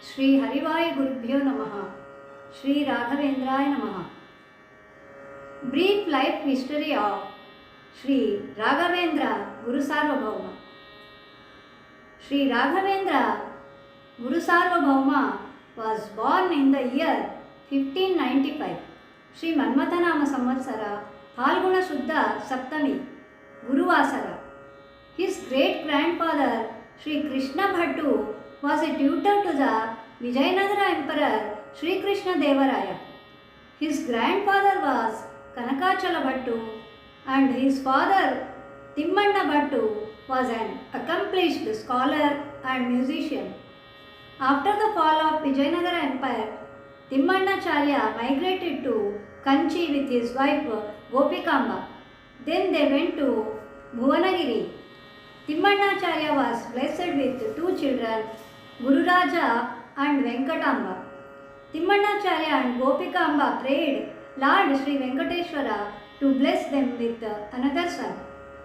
श्री हरिवाय गुरुभ्यो नमः. श्री राघवेंद्राय नमः. Brief life history of Shri Raghavendra Guru Sarvabhauma. Shri Raghavendra Guru Sarvabhauma was born in the year 1595. Shri Manmathanama Samvatsara Phalguna Shuddha Saptami Guruvasara. His great grandfather Shri Krishna Bhattu was a tutor to the Vijayanagara Emperor Shri Krishna Devaraya. His grandfather was Kanakachala Bhattu and his father Timmanna Bhattu was an accomplished scholar and musician. After the fall of Vijayanagara Empire, Timmannacharya migrated to Kanchi with his wife Gopikamba. Then they went to Bhuvanagiri. Timmannacharya was blessed with two children, Gururaja and Venkatamba. Timmannacharya and Gopikamba prayed Lord Sri Venkateshwara to bless them with another son.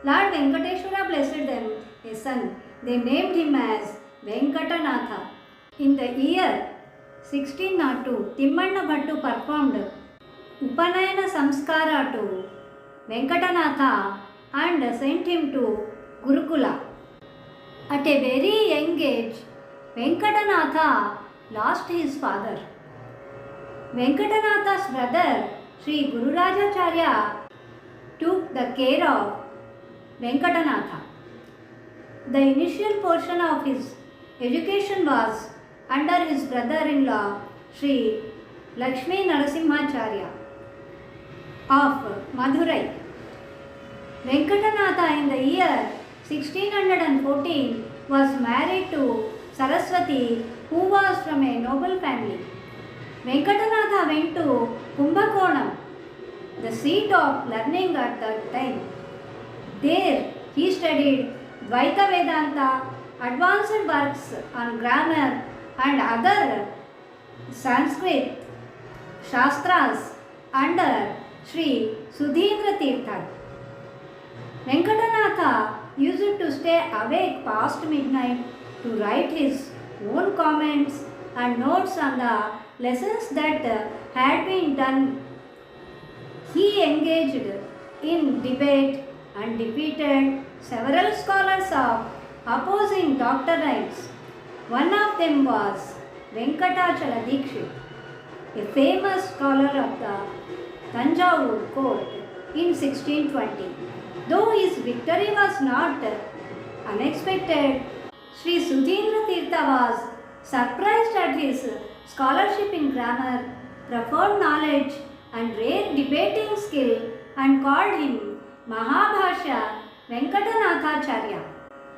Lord Venkateshwara blessed them a son. They named him as Venkatanatha. In the year 1602, Timmanna Bhattu performed Upanayana Samskara to Venkatanatha and sent him to Gurukula. At a very young age, Venkatanatha lost his father. Venkatanatha's brother Sri Gururajacharya took the care of Venkatanatha. The initial portion of his education was under his brother-in-law Sri Lakshmi Narasimhacharya of Madurai. Venkatanatha in the year 1614 was married to Saraswati, who was from a noble family. Venkatanatha went to Kumbakonam, the seat of learning at that time. There he studied Dvaita Vedanta, advanced works on grammar and other Sanskrit Shastras under Sri Sudhindra Tirtha. Venkatanatha used to stay awake past midnight to write his own comments and notes on the lessons that had been done. He engaged in debate and defeated several scholars of opposing doctrines. One of them was Venkatachala Dikshit, a famous scholar of the Tanjavur court in 1620. Though his victory was not unexpected, Sri Sudhindra Tirtha was surprised at his scholarship in grammar, profound knowledge and rare debating skill and called him Mahabhashya Venkatanathacharya.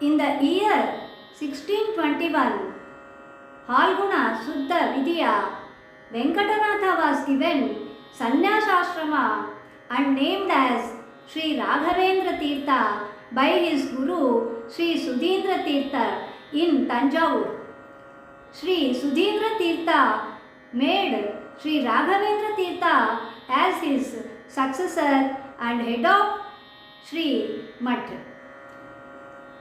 In the year 1621, Phalguna Shuddha Vidya, Venkatanatha was given Sannyasashrama and named as Shri Raghavendra Tirtha by his guru Sri Sudhindra Tirtha in Tanjavur. Sri Sudhindra Tirtha made Sri Raghavendra Tirtha as his successor and head of Sri Math.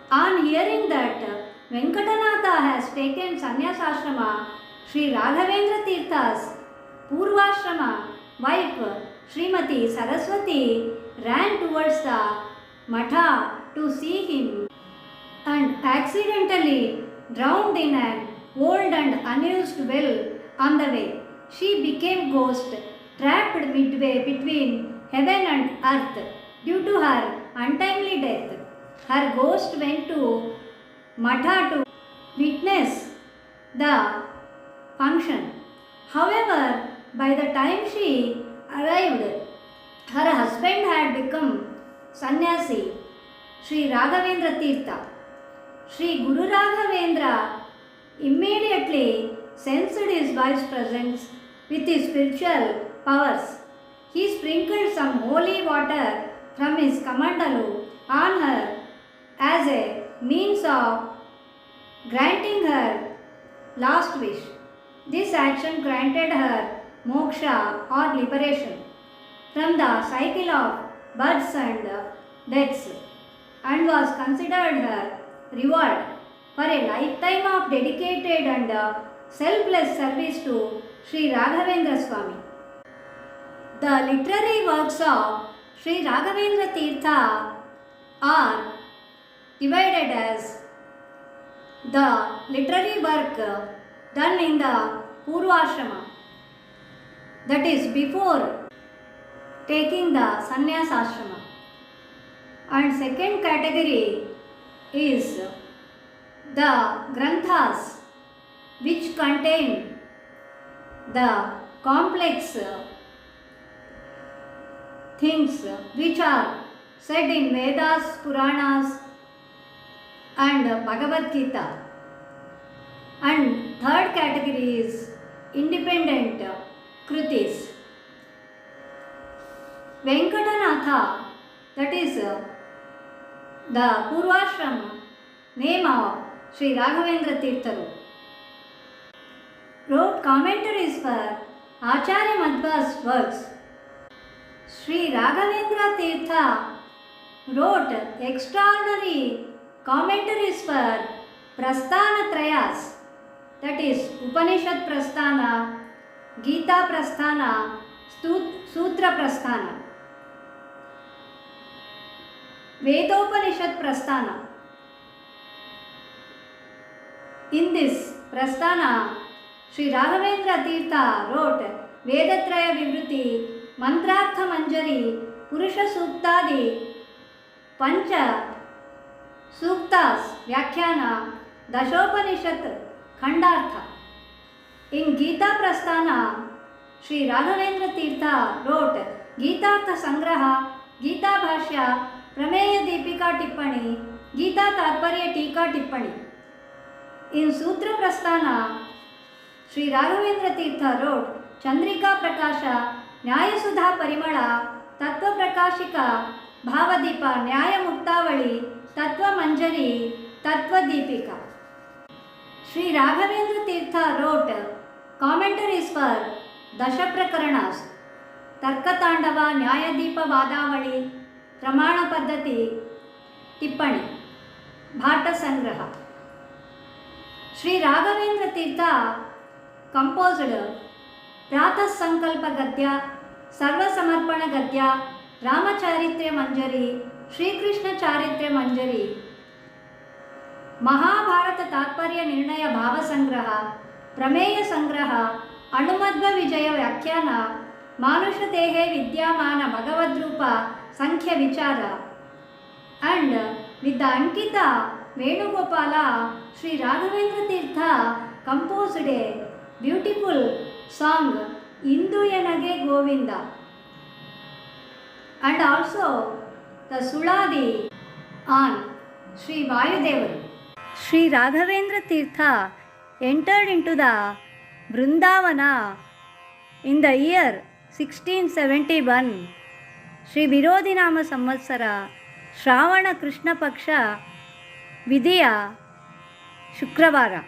On hearing that Venkatanatha has taken Sannyasashrama, Sri Raghavendra Tirtha's Purvashrama wife Srimati Saraswati ran towards the Matha to see him and accidentally drowned in an old and unused well on the way. She became ghost, trapped midway between heaven and earth due to her untimely death. Her ghost went to Matha to witness the function. However, by the time she arrived, her husband had become sannyasi, Sri Raghavendra Tirtha. Sri Guru Raghavendra immediately sensed his wife's presence with his spiritual powers. He sprinkled some holy water from his kamandalu on her as a means of granting her last wish. This action granted her moksha or liberation from the cycle of births and deaths and was considered her reward for a lifetime of dedicated and selfless service to Sri Raghavendraswamy. The literary works of Sri Raghavendra Tirtha are divided as the literary work done in the Purvashrama, that is before taking the sannyas ashrama, and second category is the granthas which contain the complex things which are said in Vedas, Puranas and Bhagavad Gita. And third category is independent Krutis. Venkatanatha, that is the Purvashram name of Sri Raghavendra Tirtha, wrote commentaries for Acharya Madhva's works. Sri Raghavendra Tirtha wrote extraordinary commentaries for Prasthana Trayas, that is Upanishad Prasthana, Gita Prasthana, Sutra Prasthana, Vedopanishad Prasthana. In this Prasthana, Sri Raghavendra Tirtha wrote Vedatraya Vivruti, Mantrartha Manjari, Purusha Suktadi, Pancha Suktas, Vyakhyana, Dashopanishad, Khandartha. In Gita Prasthana, Sri Raghavendra Tirtha wrote Gitartha Sangraha, Gita Bhashya, Prameya Deepika Tippani, Gita Tatparya Tika Tippani. In Sutra Prasthana, Sri Raghavendra Tirtha wrote Chandrika Prakasha, Nyaya Sudha Parimala, Tattva Prakashika, Bhavadipa, Nyaya Muktavali, Tattva Manjari, Tattva Deepika. Sri Raghavendra Tirtha wrote commentaries for Dasha Prakaranas, Tarkatandava, Nyayadipa Vadavali, Pramana Paddhati, Tippani, Bhata Sangraha. Sri Raghavendra Tirtha composed Pratha Sankalpa Gadya, Sarva Samarpana Gadya, Ramacharitrya Manjari, Sri Krishna Charitrya Manjari, Mahabharata Tatparya Nirnaya Bhava Sangraha, Prameya Sangraha, Anumadva Vijaya Vyakhyana, Manusha Tehe Vidyamana Bhagavadrupa Sankhya Vichara. And with the Ankita Venugopala, Sri Raghavendra Tirtha composed a beautiful song Induyanage Govinda, and also the Suladi on Sri Vayudevaru. Sri Raghavendra Tirtha entered into the Vrindavana in the year 1671, Sri Virodhinama Samvatsara, Shravana Krishna Paksha, Vidya Shukravara.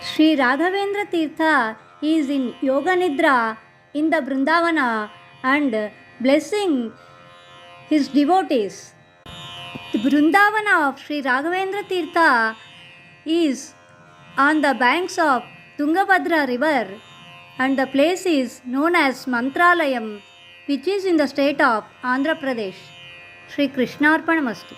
Sri Raghavendra Tirtha is in Yoga Nidra in the Vrindavana and blessing his devotees. The Vrindavana of Sri Raghavendra Tirtha is on the banks of Tungabhadra river, and the place is known as Mantralayam, which is in the state of Andhra Pradesh. Shri Krishnarpanamastu.